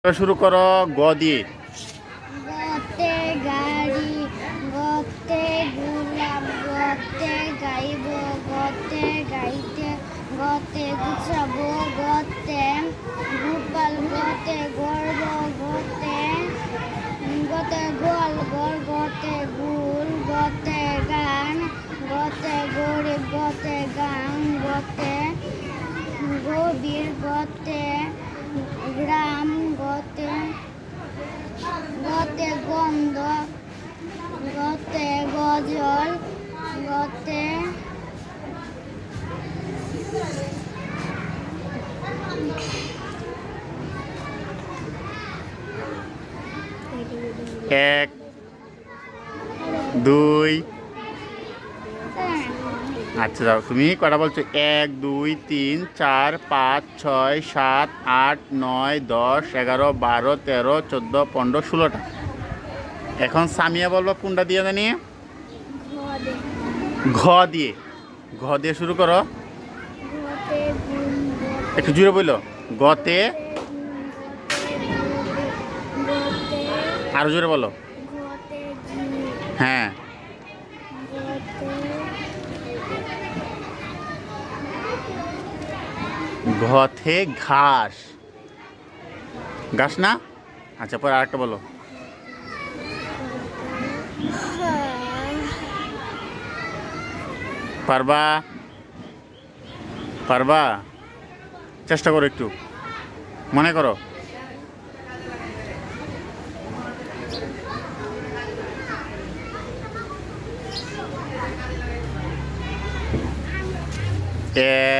শুরু করো গ দিয়ে। গতে গাড়ি, গতে গোলাপ, গতে গাইব, গতে গাইতে, গতে গুছাবো, গতে গোপাল, গতে গর্ব, গতে গতে গোয়াল ঘর, গতে গুল, গতে গান, গতে গরিব, গতে গান, গতে গভীর, গতে গ্রাম, গতে গতে গন্ধ, গতে গজল, গতে এক, দুই, আচ্ছা যাও, তুমি কটা বলছো? 1 2 3 4 5 6 7 8 9 10 11 12 13 14 15 16টা। এখন সামিয়া বলবো কোনটা দিয়ে জানি? ঘ দিয়ে। ঘ দিয়ে শুরু করো। গতে গুণ, একটু জুড়ে বললো। গতে, গতে আরো জোরে বলো। গতে হ্যাঁ, ঘতে ঘাস। ঘাস না? আচ্ছা, পরে আরেকটা বলো। পারবা? পারবা? চেষ্টা করো, একটু মনে করো।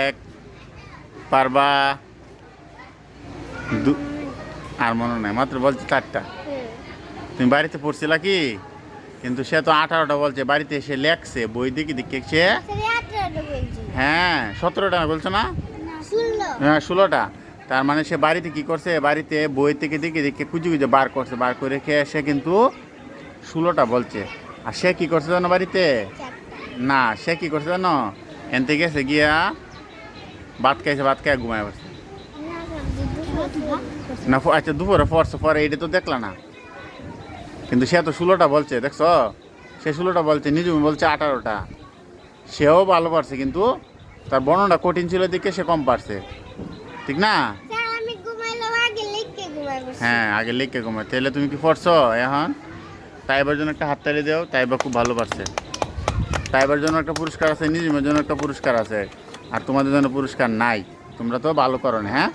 এক, পারবা? আর মনে নাই, মাত্র বলছে 4টা। তুমি বাড়িতে পড়ছিলা কি? কিন্তু সে তো 18টা বলছে, বাড়িতে এসে লেখছে, বই দেখি দেখছে। হ্যাঁ, 17টা বলছো না? হ্যাঁ, 16টা। তার মানে সে বাড়িতে কি করছে? বাড়িতে বই থেকে দেখে দেখে খুঁজে খুঁজে বার করছে, বার করে খেয়ে সে কিন্তু 16টা বলছে। আর সে কি করছে জানো বাড়িতে? না, সে কি করছে জানো? এনতে গেছে গিয়া ভাত খাইছে, ভাত খাই ঘুমায় বসছে। না, আচ্ছা দুপুরে পড়ছে, পরে এটা তো দেখলা না। কিন্তু সে তো 16টা বলছে, দেখছো? সে 16টা বলছে, নিজুম বলছে 18টা। সেও ভালো পারছে, কিন্তু তার বর্ণনা কঠিন ছিল দিকে সে কম পারছে, ঠিক না? হ্যাঁ, আগে লিখে ঘুমায়। তাহলে তুমি কি পড়ছো এখন? তাইবার জন্য একটা হাততালি দাও। তাইবা খুব ভালো পারছে। তাইবার জন্য একটা পুরস্কার আছে, নিজুমের জন্য একটা পুরস্কার আছে, আর তোমাদের জন্য পুরস্কার নাই। তোমরা তো ভালো করো না। হ্যাঁ,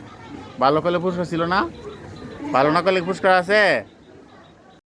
ভালো করলে পুরস্কার ছিল না? ভালো না করলে পুরস্কার আছে?